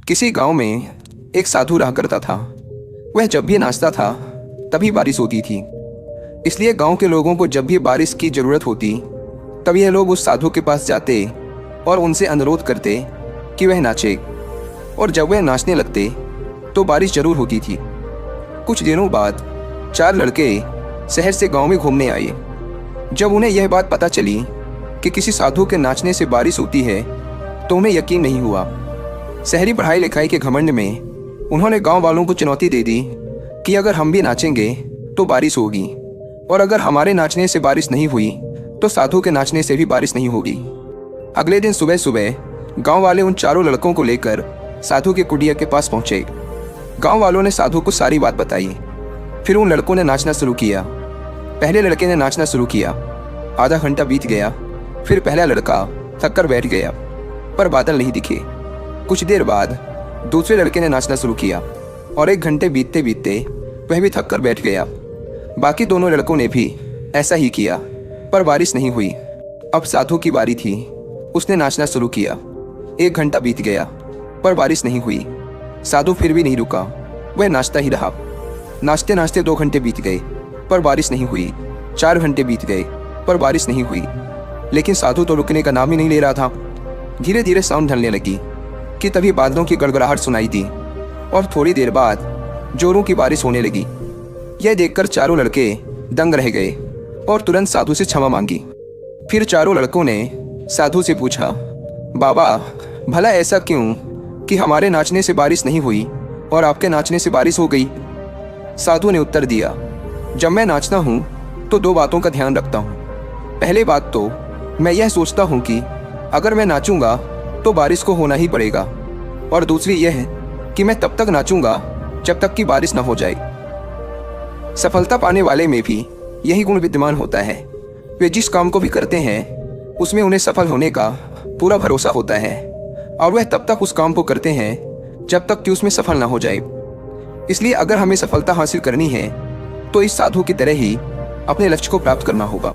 किसी गांव में एक साधु रहा करता था। वह जब भी नाचता था तभी बारिश होती थी। इसलिए गांव के लोगों को जब भी बारिश की ज़रूरत होती तब यह लोग उस साधु के पास जाते और उनसे अनुरोध करते कि वह नाचे। और जब वह नाचने लगते तो बारिश जरूर होती थी। कुछ दिनों बाद 4 लड़के शहर से गांव में घूमने आए। जब उन्हें यह बात पता चली कि किसी साधु के नाचने से बारिश होती है तो उन्हें यकीन नहीं हुआ। शहरी पढ़ाई लिखाई के घमंड में उन्होंने गांव वालों को चुनौती दे दी कि अगर हम भी नाचेंगे तो बारिश होगी, और अगर हमारे नाचने से बारिश नहीं हुई तो साधु के नाचने से भी बारिश नहीं होगी। अगले दिन सुबह सुबह गांव वाले उन 4 लड़कों को लेकर साधु के कुटिया के पास पहुंचे। गांव वालों ने साधु को सारी बात बताई। फिर उन लड़कों ने नाचना शुरू किया। पहले लड़के ने नाचना शुरू किया। आधा घंटा बीत गया। फिर पहला लड़का थक कर बैठ गया, पर बादल नहीं दिखे। कुछ देर बाद दूसरे लड़के ने नाचना शुरू किया और 1 घंटे बीतते बीतते वह भी थक कर बैठ गया। बाकी दोनों लड़कों ने भी ऐसा ही किया, पर बारिश नहीं हुई। अब साधु की बारी थी। उसने नाचना शुरू किया। 1 घंटा बीत गया, पर बारिश नहीं हुई। साधु फिर भी नहीं रुका, वह नाचता ही रहा। नाचते नाचते 2 घंटे बीत गए, पर बारिश नहीं हुई। 4 घंटे बीत गए, पर बारिश नहीं हुई। लेकिन साधु तो रुकने का नाम ही नहीं ले रहा था। धीरे धीरे साउंड ढलने लगी कि तभी बादलों की गड़गड़ाहट सुनाई दी और थोड़ी देर बाद जोरों की बारिश होने लगी। यह देखकर 4 लड़के दंग रह गए और तुरंत साधु से क्षमा मांगी। फिर 4 लड़कों ने साधु से पूछा, बाबा भला ऐसा क्यों कि हमारे नाचने से बारिश नहीं हुई और आपके नाचने से बारिश हो गई? साधु ने उत्तर दिया, जब मैं नाचता हूँ तो 2 बातों का ध्यान रखता हूँ। पहली बात तो मैं यह सोचता हूँ कि अगर मैं नाचूंगा तो बारिश को होना ही पड़ेगा, और दूसरी यह है कि मैं तब तक नाचूंगा जब तक कि बारिश न हो जाए। सफलता पाने वाले में भी यही गुण विद्यमान होता है। वे जिस काम को भी करते हैं उसमें उन्हें सफल होने का पूरा भरोसा होता है, और वह तब तक उस काम को करते हैं जब तक कि उसमें सफल ना हो जाए। इसलिए अगर हमें सफलता हासिल करनी है तो इस साधु की तरह ही अपने लक्ष्य को प्राप्त करना होगा।